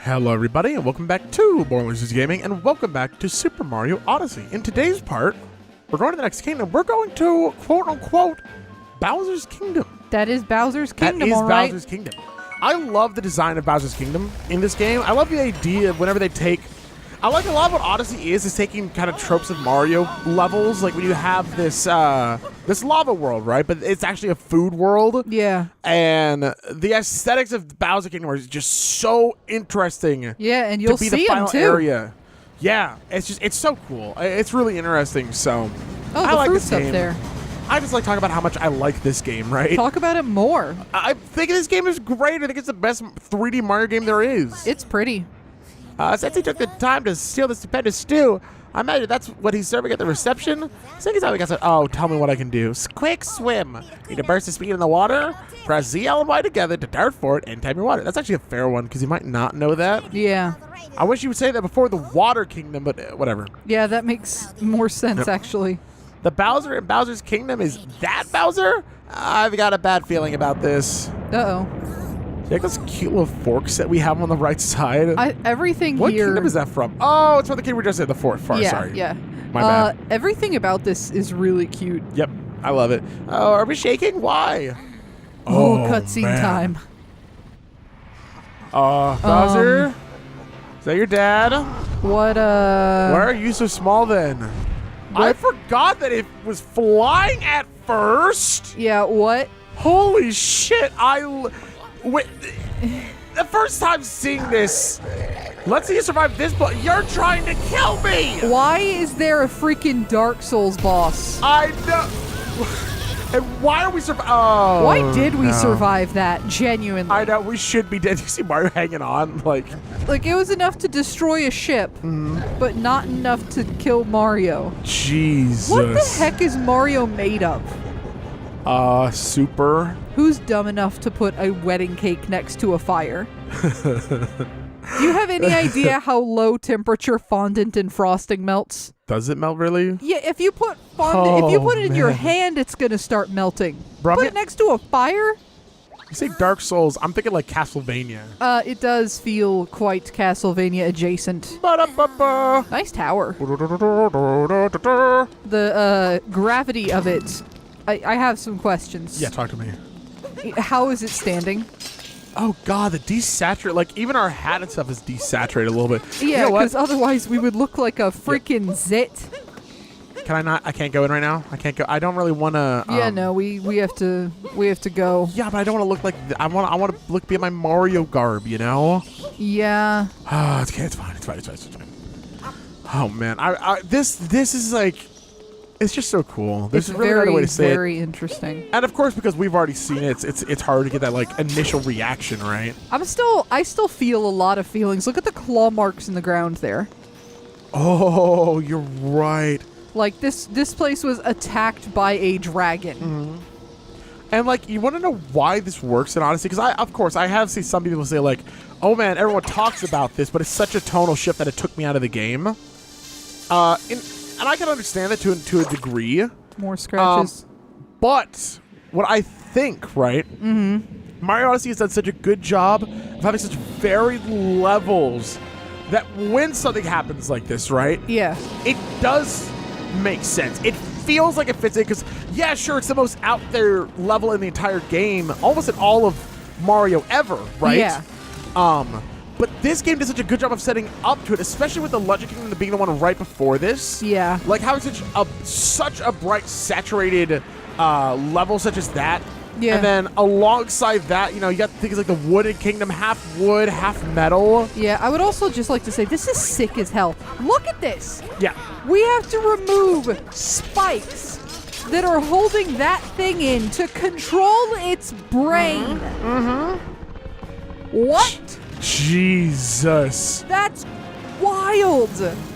Hello everybody and welcome back to Boilers Gaming and welcome back to Super Mario Odyssey. In today's part, we're going to the next kingdom. We're going to quote-unquote Bowser's Kingdom. That is Bowser's Kingdom, That is all right? Bowser's Kingdom. I love the design of Bowser's Kingdom in this game. I love the idea of whenever they take... I like a lot of what Odyssey is taking kind of tropes of Mario levels. Like when you have this this lava world, right? But it's actually a food world. Yeah. And the aesthetics of Bowser Kingdom are just so interesting. Yeah, and you'll to be see the final them too. area. Yeah, it's so cool. It's really interesting. So Oh, I the like fruit's this up game. there. I just like talking about how much I like this game, right? Talk about it more. I think this game is great. I think it's the best 3D Mario game there is. It's pretty. Since he took the time to steal the stupendous stew, I imagine that's what he's serving at the reception. Second time we got said, oh, tell me what I can do. Quick swim. Need to burst the speed in the water. Press Z, L, and Y together to dart for it and time your water. That's actually a fair one because you might not know that. Yeah. I wish you would say that before the Water Kingdom, but whatever. Yeah, that makes more sense, actually. The Bowser in Bowser's Kingdom is that Bowser? I've got a bad feeling about this. Uh-oh. Check those cute little forks that we have on the right side. Everything What here... kingdom is that from? Oh, it's from the kingdom we just said, the fourth. Yeah, Sorry. yeah. My bad. Everything about this is really cute. Yep, I love it. Oh, are we shaking? Why? Oh, cutscene time. Bowser? Is that your dad? What, Why are you so small then? I forgot that it was flying at first. Yeah, what? Holy shit, wait, the first time seeing this, let's see you survive this, but you're trying to kill me! Why is there a freaking Dark Souls boss? I know. And why are we surviving? Oh, Why did we no. survive that? Genuinely. I know, we should be dead. You see Mario hanging on? Like it was enough to destroy a ship, but not enough to kill Mario. Jesus. What the heck is Mario made of? Super. Who's dumb enough to put a wedding cake next to a fire? Do you have any idea how low temperature fondant and frosting melts? Does it melt really? Yeah, if you put fondant, if you put it in your man. hand, it's gonna start melting. Bro, Put it next to a fire? You say Dark Souls, I'm thinking like Castlevania. It does feel quite Castlevania adjacent. Ba-da-ba-ba. Nice tower. Da-da-da-da-da-da. The gravity of it. I have some questions. Yeah, talk to me. How is it standing? Oh god, the desaturate, like even our hat and stuff is desaturated a little bit. Yeah, You know what? because otherwise we would look like a freaking zit. Can I not? I can't go in right now. I can't go. I don't really want to. Yeah, no, we have to go. Yeah, but I don't want to look like. I want to look be in my Mario garb. You know. Yeah. Ah, it's okay. It's fine. It's fine. It's fine. It's fine. Oh man, this is like, it's just so cool. There's It's really very, no way to say it. very interesting. And of course, because we've already seen it, it's hard to get that like initial reaction, right? I still feel a lot of feelings. Look at the claw marks in the ground there. Oh, you're right. Like this place was attacked by a dragon. And like, you want to know why this works in Odyssey? Because of course, I have seen some people say like, "Oh man, everyone talks about this, but it's such a tonal shift that it took me out of the game." And I can understand that to a degree. More scratches. But what I think, right? Mario Odyssey has done such a good job of having such varied levels that when something happens like this, right? Yeah. It does make sense. It feels like it fits in because, yeah, sure, it's the most out there level in the entire game, almost in all of Mario ever, right? Yeah. But this game does such a good job of setting up to it, especially with the Legend Kingdom being the one right before this. Yeah. Like having such a bright, saturated level such as that. Yeah. And then alongside that, you know, you got things like the Wooden Kingdom, half wood, half metal. Yeah, I would also just like to say this is sick as hell. Look at this. Yeah. We have to remove spikes that are holding that thing in to control its brain. What? Jesus. That's wild.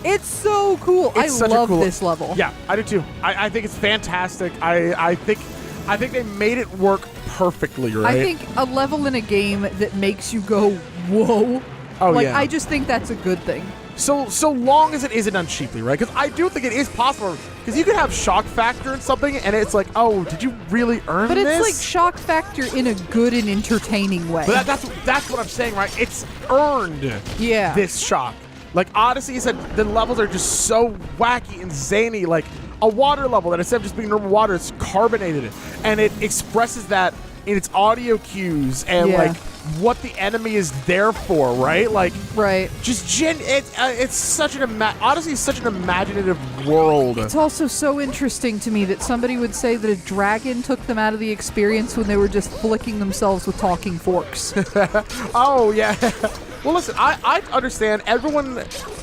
It's so cool. It's such I a love cool- this level. Yeah, I do too. I think it's fantastic. I think they made it work perfectly, right? I think a level in a game that makes you go, whoa. Oh, like, yeah. I just think that's a good thing. So long as it isn't done cheaply, right? Because I do think it is possible. Because you could have shock factor in something, and it's like, oh, did you really earn this? But it's like shock factor in a good and entertaining way. But that's what I'm saying, right? It's earned. Yeah. This shock. Like Odyssey said, the levels are just so wacky and zany. Like a water level that instead of just being normal water, it's carbonated, and it expresses that in its audio cues and like what the enemy is there for, right? Like, right. Just it's such an Odyssey is such an imaginative world. It's also so interesting to me that somebody would say that a dragon took them out of the experience when they were just flicking themselves with talking forks. Oh yeah. Well, listen, I understand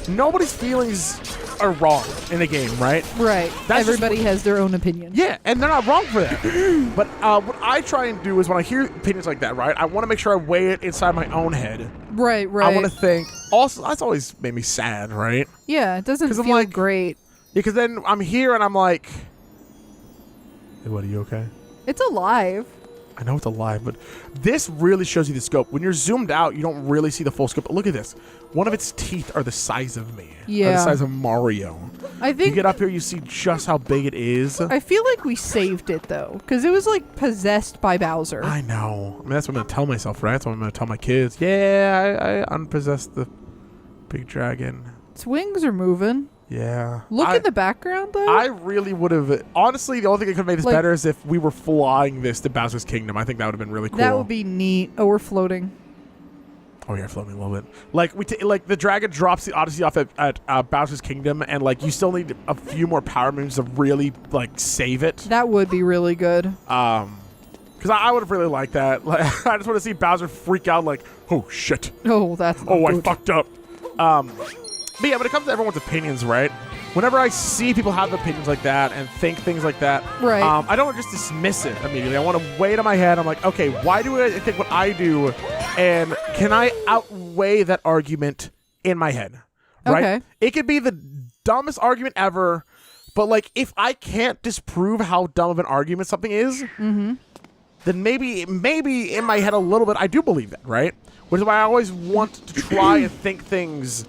nobody's feelings are wrong in a game, right? Right. Everybody has their own opinion. Yeah, and they're not wrong for that. But what I try and do is when I hear opinions like that, right, I want to make sure I weigh it inside my own head. Right. I want to think. Also, that's always made me sad, right? Yeah, it doesn't feel like, great. Yeah, because then I'm here and I'm like, hey, buddy, you okay? It's alive. I know it's alive, but this really shows you the scope. When you're zoomed out, you don't really see the full scope. But look at this. One of its teeth are the size of me. Yeah. Are the size of Mario. I think you get up here, you see just how big it is. I feel like we saved it, though, because it was, like, possessed by Bowser. I know. I mean, that's what I'm going to tell myself, right? That's what I'm going to tell my kids. Yeah, I unpossessed the big dragon. Its wings are moving. Yeah. Look in the background, though. I really would have... Honestly, the only thing that could have made this better is if we were flying this to Bowser's Kingdom. I think that would have been really cool. That would be neat. Oh, we're floating. Oh, yeah, floating a little bit. Like, the dragon drops the Odyssey off at Bowser's Kingdom, and, like, you still need a few more power moves to really, like, save it. That would be really good. Because I would have really liked that. Like, I just want to see Bowser freak out, like, oh, shit. Oh, that's not good. I fucked up. But yeah, when it comes to everyone's opinions, right? Whenever I see people have opinions like that and think things like that, right. I don't just dismiss it immediately. I want to weigh it in my head. I'm like, okay, why do I think what I do? And can I outweigh that argument in my head? Right? Okay. It could be the dumbest argument ever, but like if I can't disprove how dumb of an argument something is, then maybe in my head a little bit, I do believe that, right? Which is why I always want to try and think things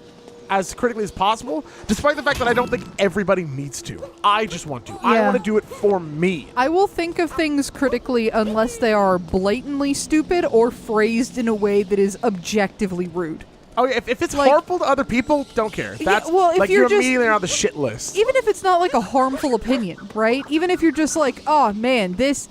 as critically as possible, despite the fact that I don't think everybody needs to. I just want to. Yeah. I want to do it for me. I will think of things critically unless they are blatantly stupid or phrased in a way that is objectively rude. Oh, yeah, if it's like, harmful to other people, don't care. That's if like you're immediately on the shit list. Even if it's not like a harmful opinion, right? Even if you're just like, oh man, this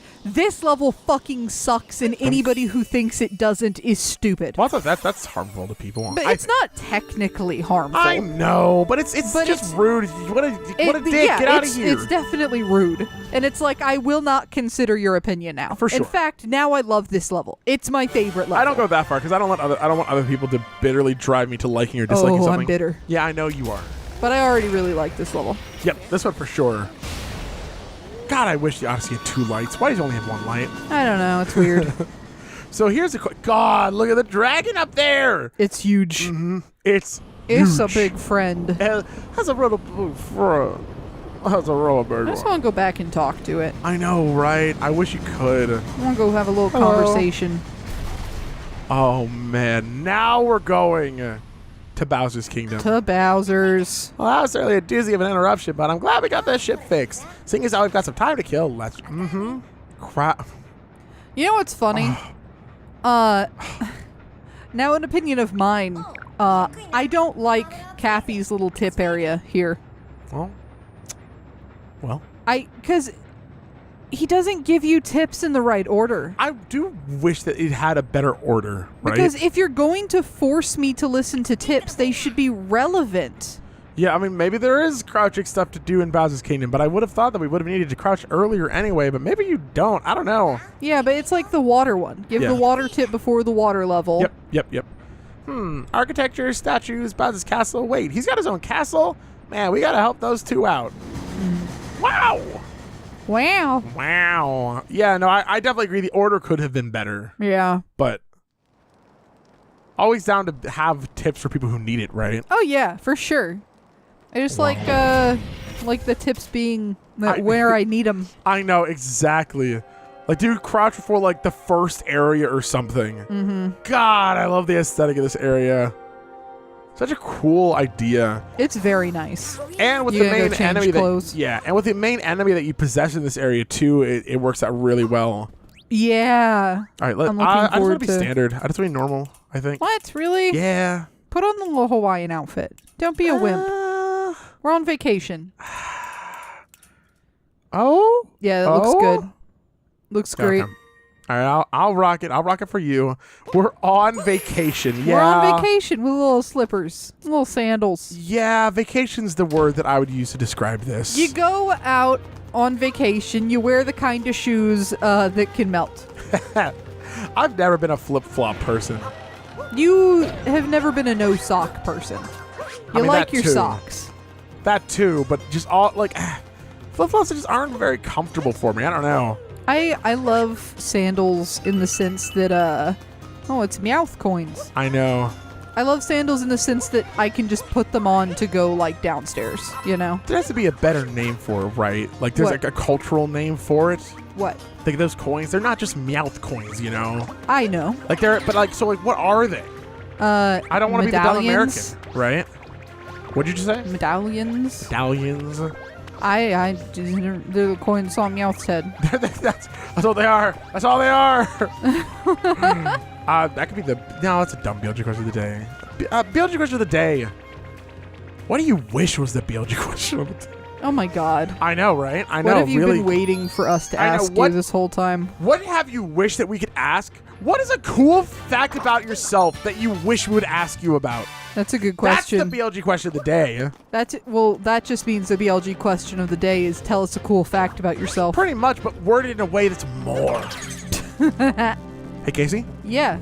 level fucking sucks, and anybody who thinks it doesn't is stupid. Well, that's harmful to people. But it's not technically harmful. I know, but it's just rude. What a dick! Yeah, get out of here. It's definitely rude, and it's like I will not consider your opinion now. For sure. In fact, now I love this level. It's my favorite level. I don't go that far because I don't want other people to bitterly drive me to liking or disliking something. I'm bitter. Yeah, I know you are. But I already really like this level. Yep, this one for sure. God, I wish the Odyssey had 2 lights. Why does it only have 1 light? I don't know. It's weird. So here's a quick... God, look at the dragon up there! It's huge. Mm-hmm. It's huge. A big friend. Has a rubber bird. I just want to go back and talk to it. I know, right? I wish you could. I want to go have a little conversation. Oh, man. Now we're going to Bowser's Kingdom. To Bowser's. Well, that was certainly a doozy of an interruption, but I'm glad we got that ship fixed. Seeing as how we've got some time to kill, let's... Crap. You know what's funny? Now an opinion of mine. I don't like Cappy's little tip area here. Well. Because... he doesn't give you tips in the right order. I do wish that it had a better order, right? Because if you're going to force me to listen to tips, they should be relevant. Yeah, I mean, maybe there is crouching stuff to do in Bowser's Kingdom, but I would have thought that we would have needed to crouch earlier anyway, but maybe you don't. I don't know. Yeah, but it's like the water one. Give the water tip before the water level. Yep. Architecture, statues, Bowser's castle. Wait, he's got his own castle? Man, we got to help those 2 out. Wow. Yeah, no, I definitely agree. The order could have been better. Yeah. But always down to have tips for people who need it, right? Oh, yeah, for sure. I just like the tips being where I need them. I know, exactly. Like, dude, crouch before, like, the first area or something. God, I love the aesthetic of this area. Such a cool idea. It's very nice. And with You the gotta go main change enemy clothes. and with the main enemy that you possess in this area too, it works out really well. Yeah. All right, I'm looking I just want to forward be to- standard. I just want to be normal, I think. What? Really? Yeah. Put on the little Hawaiian outfit. Don't be a wimp. We're on vacation. Oh? Yeah, it looks good. Looks great. Okay. All right, I'll rock it. I'll rock it for you. We're on vacation. Yeah. We're on vacation with little slippers, little sandals. Yeah, vacation's the word that I would use to describe this. You go out on vacation, you wear the kind of shoes that can melt. I've never been a flip-flop person. You have never been a no sock person. You mean, like that your too. socks. That too, but just all like flip-flops just aren't very comfortable for me. I don't know. I love sandals in the sense that it's Meowth coins. I know. I love sandals in the sense that I can just put them on to go like downstairs, you know? There has to be a better name for it, right? Like there's What? like a cultural name for it. What? Like those coins, they're not just Meowth coins, you know? I know. Like so what are they? I don't want to be the dumb American, right? What'd you just say? Medallions. Medallions. They're the coins on Meowth's head. that's what they are. That's all they are. That could be it's a dumb BLG question of the day. BLG question of the day. What do you wish was the BLG question of the day? Oh my god. I know, right? I know. What have you really. been waiting for us to I know, ask what- you this whole time? What have you wished that we could ask? What is a cool fact about yourself that you wish we would ask you about? That's a good question. That's the BLG question of the day. That just means the BLG question of the day is tell us a cool fact about yourself. Pretty much, but worded in a way that's more. Hey, Casey? Yeah.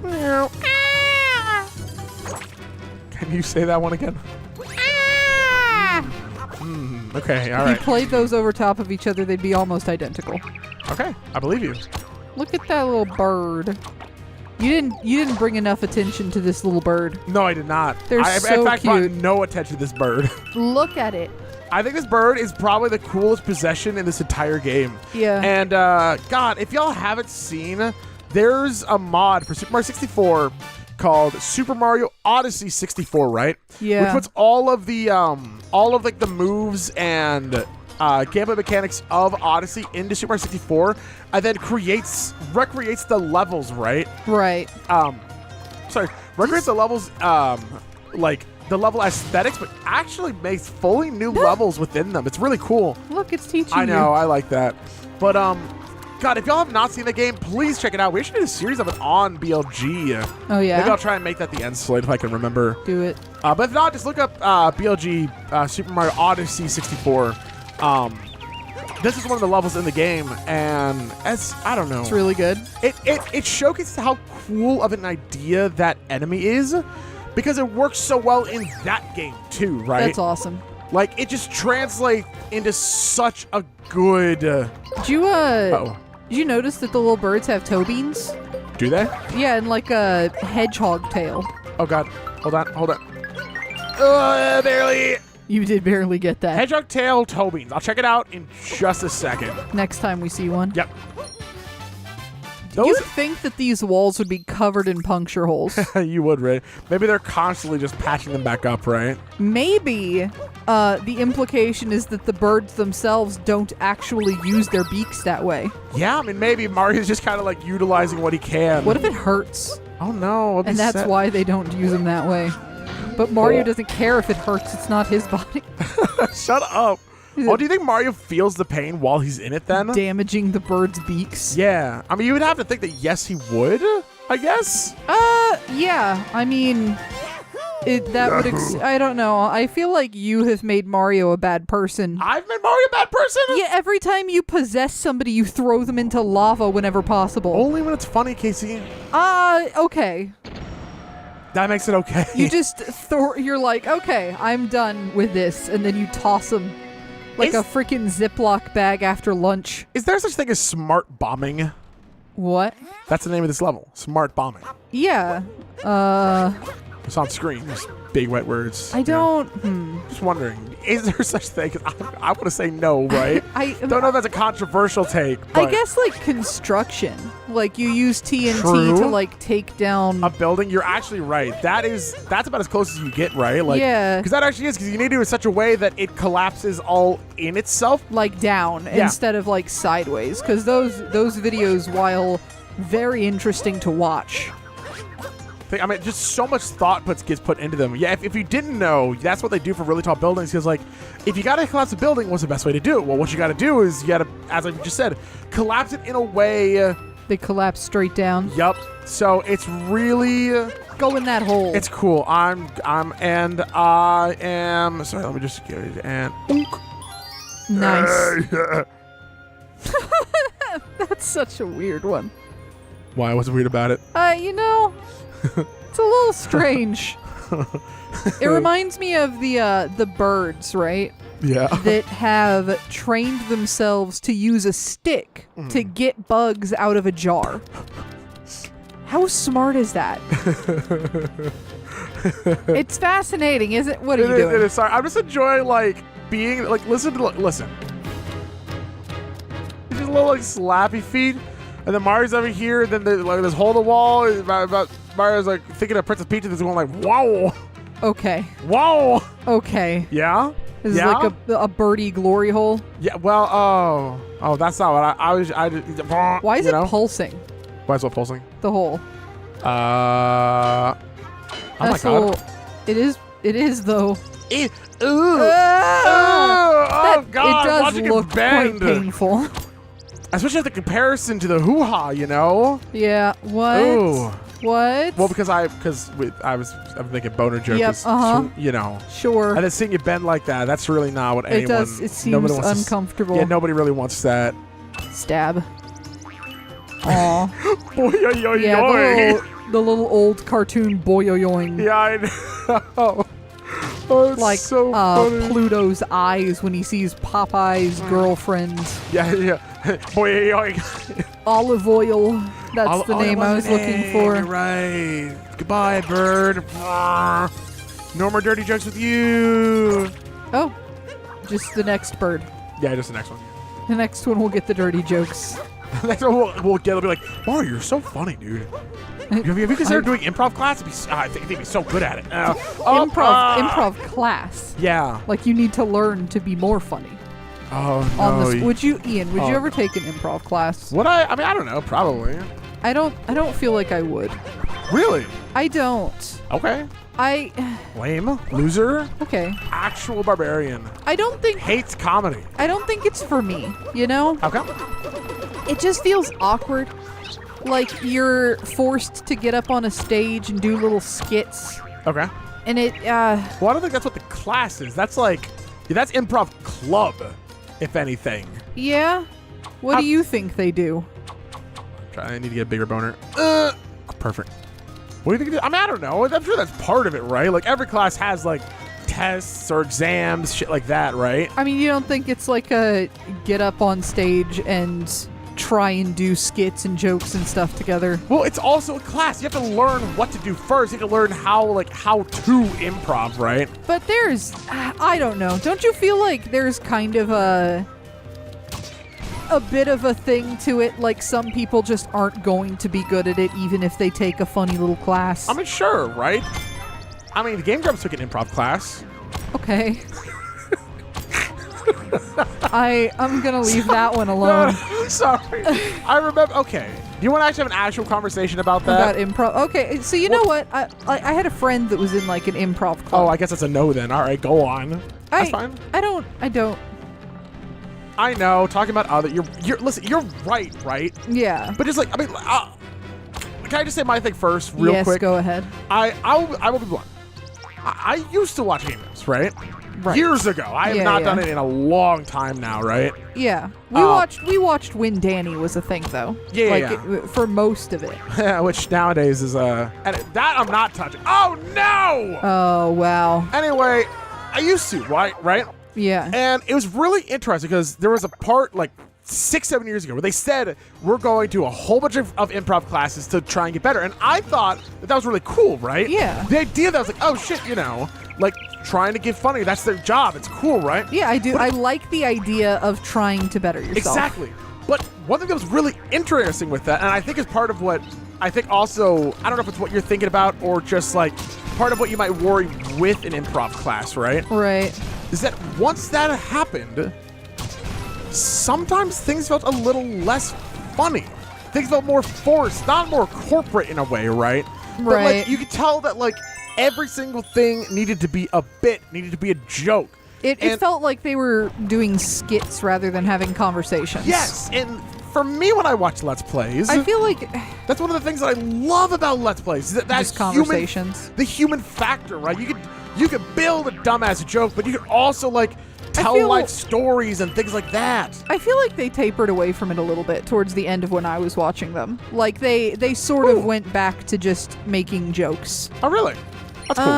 Can you say that one again? Okay, all If you right. played those over top of each other, they'd be almost identical. Okay, I believe you. Look at that little bird. You didn't bring enough attention to this little bird. No, I did not. They're I, so in fact, cute. brought no attention to this bird. Look at it. I think this bird is probably the coolest possession in this entire game. Yeah. And, God, if y'all haven't seen, there's a mod for Super Mario 64 called Super Mario Odyssey 64, right? Yeah. Which puts all of like the moves and gameplay mechanics of Odyssey into Super Mario 64, and then recreates the levels, right? Right. Recreates the levels, like the level aesthetics, but actually makes fully new levels within them. It's really cool. Look, it's teaching I know, you. I like that. But God, if y'all have not seen the game, please check it out. We actually did a series of it on BLG. Oh yeah. Maybe I'll try and make that the end slate if I can remember. Do it. But if not, just look up BLG Super Mario Odyssey 64. This is one of the levels in the game, and I don't know. It's really good. It showcases how cool of an idea that enemy is, because it works so well in that game too, right? That's awesome. Like, it just translates into such a good... Did you Uh-oh. did you notice that the little birds have toe beans? Do they? Yeah, and like a hedgehog tail. Oh, God. Hold on. Barely. You did barely get that. Hedgehog tail toe beans. I'll check it out in just a second. Next time we see one. Yep. You'd think that these walls would be covered in puncture holes. You would, right? Maybe they're constantly just patching them back up, right? Maybe the implication is that the birds themselves don't actually use their beaks that way. Yeah, I mean, maybe Mario's just kind of like utilizing what he can. What if it hurts? Oh, no. And that's why they don't use them that way. But Mario doesn't care if it hurts. It's not his body. Shut up. Oh, do you think Mario feels the pain while he's in it then? Damaging the birds' beaks. Yeah. I mean, you would have to think that yes, he would, I guess. Yeah. I mean, I don't know. I feel like you have made Mario a bad person. I've made Mario a bad person? Yeah, every time you possess somebody, you throw them into lava whenever possible. Only when it's funny, Casey. Okay. That makes it okay. You just you're like, okay, I'm done with this, and then you toss them like a freaking Ziploc bag after lunch. Is there such thing as smart bombing? What? That's the name of this level. Smart bombing. Yeah. It's on screen. Just big white words. I don't. Just wondering. is there such thing? 'Cause I want to say no, right? I Don't know if that's a controversial take. But I guess like construction, like you use TNT True. to like take down a building. You're actually right. That's about as close as you get, right? Like, Yeah. Because that actually is because you need to do it in such a way that it collapses all in itself. like down Yeah. instead of like sideways, because those videos, while very interesting to watch, I mean, just so much thought gets put into them. Yeah, if you didn't know, that's what they do for really tall buildings. Because, like, if you got to collapse a building, what's the best way to do it? Well, what you got to do is you got to, as I just said, collapse it in a way. they collapse straight down. Yup. So it's really, Go in that hole. it's cool. I am. Sorry, let me just get it. And Nice. That's such a weird one. Why? What's weird about it? You know, it's a little strange. It reminds me of the birds, right? Yeah. That have trained themselves to use a stick to get bugs out of a jar. How smart is that? It's fascinating, isn't it? What are you doing? It is. Sorry, I'm just enjoying like being like listen. It's just little like slappy feet, and then Mario's over here. And then like this hole in the wall. About Mario's like thinking of Princess Peach, and is going like, "Wow, Okay. wow." Okay. Yeah. This Yeah? is like a birdie glory hole. Yeah. Well. Oh. That's not what I was. Why is you it know? pulsing? Why is it pulsing? The hole. Oh my That's god. all- It is though. Ooh. Ah! Oh god. It does Watching look it bend. quite painful. Especially the comparison to the hoo-ha, you know? Yeah. What? Ooh. What? Well, because I'm thinking boner joke Yep, is, uh-huh. you know. Sure. And then seeing it bend like that, that's really not what It anyone... does. It seems nobody wants to uncomfortable. yeah, nobody really wants that. Stab. Aw. Boy, yo, yo, Yeah, yo. the little old cartoon boyoyoing. Yeah, I know. Oh, it's Like so funny. Pluto's eyes when he sees Popeye's girlfriend. Yeah. Boy, yo, yo. Olive oil. That's the name I was looking for. You're right. Goodbye, bird. No more dirty jokes with you. Oh, just the next bird. Yeah, just the next one. The next one will get the dirty jokes. The next one we'll get. It'll be like, Mario, you're so funny, dude. Have you considered doing improv class? I think you'd be so good at it. Improv class. Yeah. Like you need to learn to be more funny. Oh no. On this, would you, Ian? Would Oh. you ever take an improv class? Would I? I mean, I don't know. Probably. I don't feel like I would. Really? I don't. Okay. Lame. Loser. Okay. Actual barbarian. I don't think Hates comedy. it's for me, you know? Okay. It just feels awkward. Like you're forced to get up on a stage and do little skits. Okay. And it Well, I don't think that's what the class is. That's like, that's improv club, if anything. yeah. What do you think they do? I need to get a bigger boner. Perfect. What do you think? I mean, I don't know. I'm sure that's part of it, right? Like every class has like tests or exams, shit like that, right? I mean, you don't think it's like a get up on stage and try and do skits and jokes and stuff together? Well, it's also a class. You have to learn what to do first. You have to learn how to improv, right? But there's, I don't know. Don't you feel like there's kind of a bit of a thing to it? Like some people just aren't going to be good at it, even if they take a funny little class. I mean, sure, right? I mean, the Game Grumps took an improv class. Okay. I'm gonna leave that one alone. No, sorry. I remember. Okay. Do you want to actually have an actual conversation about that? About improv. Okay, so you know what? I had a friend that was in like an improv club. Oh, I guess that's a no then. All right, go on. That's fine. I don't. I know. Talking about other. Listen. You're right? Yeah. But just like, I mean, can I just say my thing first, real yes, quick? go ahead. I will be blunt. I used to watch Game Grumps, right? Right. Years ago. I have not done it in a long time now, right? Yeah. We watched when Danny was a thing though. Yeah. For most of it. Which nowadays is and that I'm not touching. Oh no! Oh wow. Anyway, I used to, right? Yeah. And it was really interesting because there was a part like 6-7 years ago, where they said we're going to a whole bunch of improv classes to try and get better. And I thought that was really cool, right? Yeah. The idea that I was like, oh shit, like trying to get funny, that's their job. It's cool, right? Yeah, I do. But I like the idea of trying to better yourself. Exactly. But one thing that was really interesting with that, and I think is part of what I think also, I don't know if it's what you're thinking about or just like part of what you might worry with an improv class, right? Right. Is that once that happened, sometimes things felt a little less funny. Things felt more forced, not more corporate in a way, right? But like Right. you could tell that like every single thing needed to be a bit, needed to be a joke. It And- felt like they were doing skits rather than having conversations. Yes, and for me when I watch Let's Plays, I feel like that's one of the things that I love about Let's Plays. Is that just conversations. The human factor, right? You could build a dumbass joke, but you could also like tell feel- life stories and things like that. I feel like they tapered away from it a little bit towards the end of when I was watching them. Like they sort of went back to just making jokes. Oh, really? That's cool.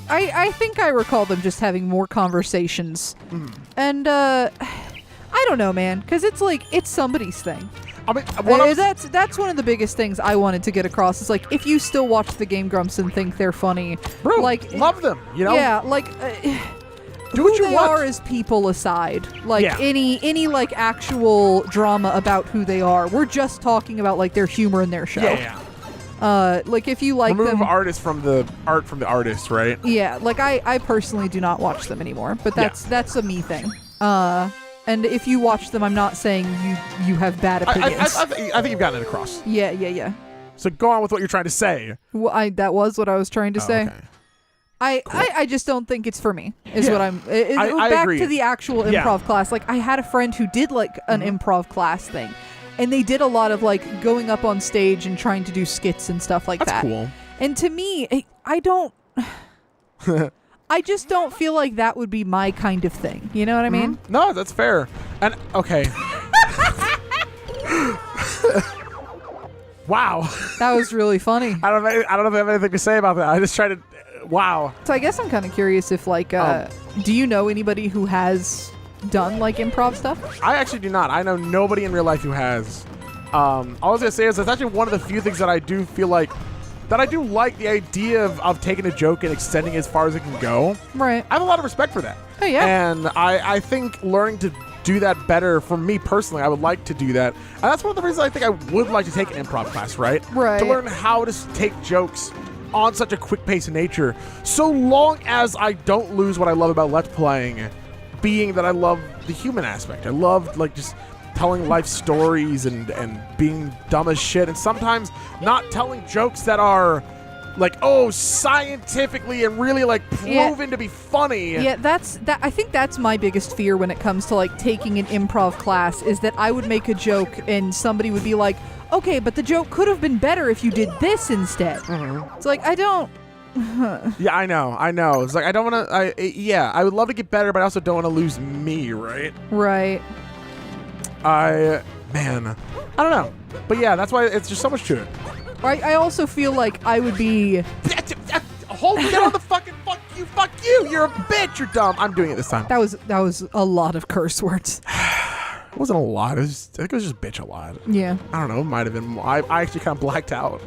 I think I recall them just having more conversations. And I don't know, man, because it's like it's somebody's thing. I mean, what I'm- That's one of the biggest things I wanted to get across. Is like if you still watch the Game Grumps and think they're funny, bro, like love them. yeah, like Do what who you they want. are as people aside, like Yeah. any like actual drama about who they are. We're just talking about like their humor in their show. Yeah. Like if you like Remove them, artists from the art from the artist, right? yeah. Like I personally do not watch them anymore, but that's a me thing. And if you watch them, I'm not saying you have bad opinions. I think you've gotten it across. Yeah. So go on with what you're trying to say. Well, that was what I was trying to say. Okay. I just don't think it's for me. Is Yeah. what I'm. I Back agree. to the actual Yeah. improv class. Like I had a friend who did like an improv class thing, and they did a lot of like going up on stage and trying to do skits and stuff like That's that. cool. And to me, I don't. I just don't feel like that would be my kind of thing. You know what I mean? No, that's fair. And okay. Wow. That was really funny. I don't know if I have anything to say about that. I just tried to. Wow. So I guess I'm kind of curious if like, do you know anybody who has done like improv stuff? I actually do not. I know nobody in real life who has. All I was gonna say is that's actually one of the few things that I do feel like that I do like the idea of taking a joke and extending it as far as it can go. Right. I have a lot of respect for that. Oh, yeah. And I think learning to do that better for me personally, I would like to do that. And that's one of the reasons I think I would like to take an improv class, right? Right. To learn how to take jokes on such a quick pace in nature. So long as I don't lose what I love about Let's Playing, being that I love the human aspect. I love like just telling life stories and being dumb as shit, and sometimes not telling jokes that are like, oh, scientifically and really like proven to be funny. Yeah, I think that's my biggest fear when it comes to like taking an improv class is that I would make a joke and somebody would be like, okay, but the joke could have been better if you did this instead. It's like, I don't. Yeah, I know. It's like I don't want to. I would love to get better, but I also don't want to lose me, right? Right. Man, I don't know. But yeah, that's why it's just so much to it. I also feel like I would be. Hold down on the fucking fuck you, you're a bitch, you're dumb. I'm doing it this time. That was a lot of curse words. It wasn't a lot. I think it was just bitch a lot. Yeah. I don't know. It might have been more. I actually kind of blacked out.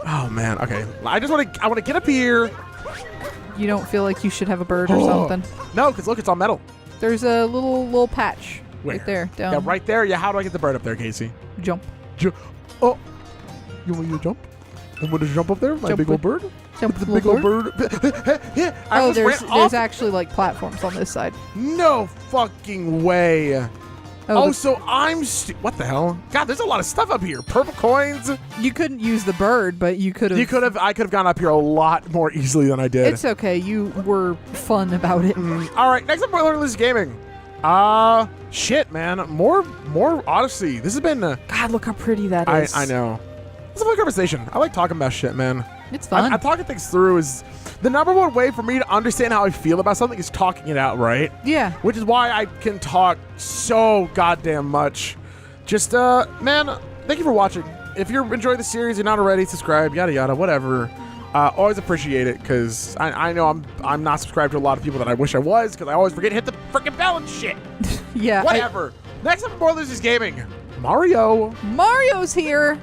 Oh man. Okay. I want to get up here. You don't feel like you should have a bird or something? No, because look, it's all metal. There's a little patch Where? right there. Down. Yeah, right there. Yeah. How do I get the bird up there, Casey? Jump. Oh, you want me to jump? I'm going to jump up there, my Jump big old bird. Jump, The little big old bird. Yeah. I Oh, almost there's ran off. actually like platforms on this side. No fucking way. Oh, So I'm what the hell? God, there's a lot of stuff up here. Purple coins. you couldn't use the bird, but you could have. I could have gone up here a lot more easily than I did. It's okay. You were fun about it. All right, next up, we're Lose Gaming. Shit, man. More Odyssey. This has been. God, look how pretty that is. I know. It's a fun conversation. I like talking about shit, man. It's fun. I talking things through is the number one way for me to understand how I feel about something is talking it out, right? Yeah. Which is why I can talk so goddamn much. Just, man, thank you for watching. If you're enjoying the series, you're not already, subscribe, yada yada, whatever. Always appreciate it, because I know I'm not subscribed to a lot of people that I wish I was, because I always forget to hit the freaking bell and shit. Yeah. Whatever. Next up on More Losers Gaming, Mario. Mario's here.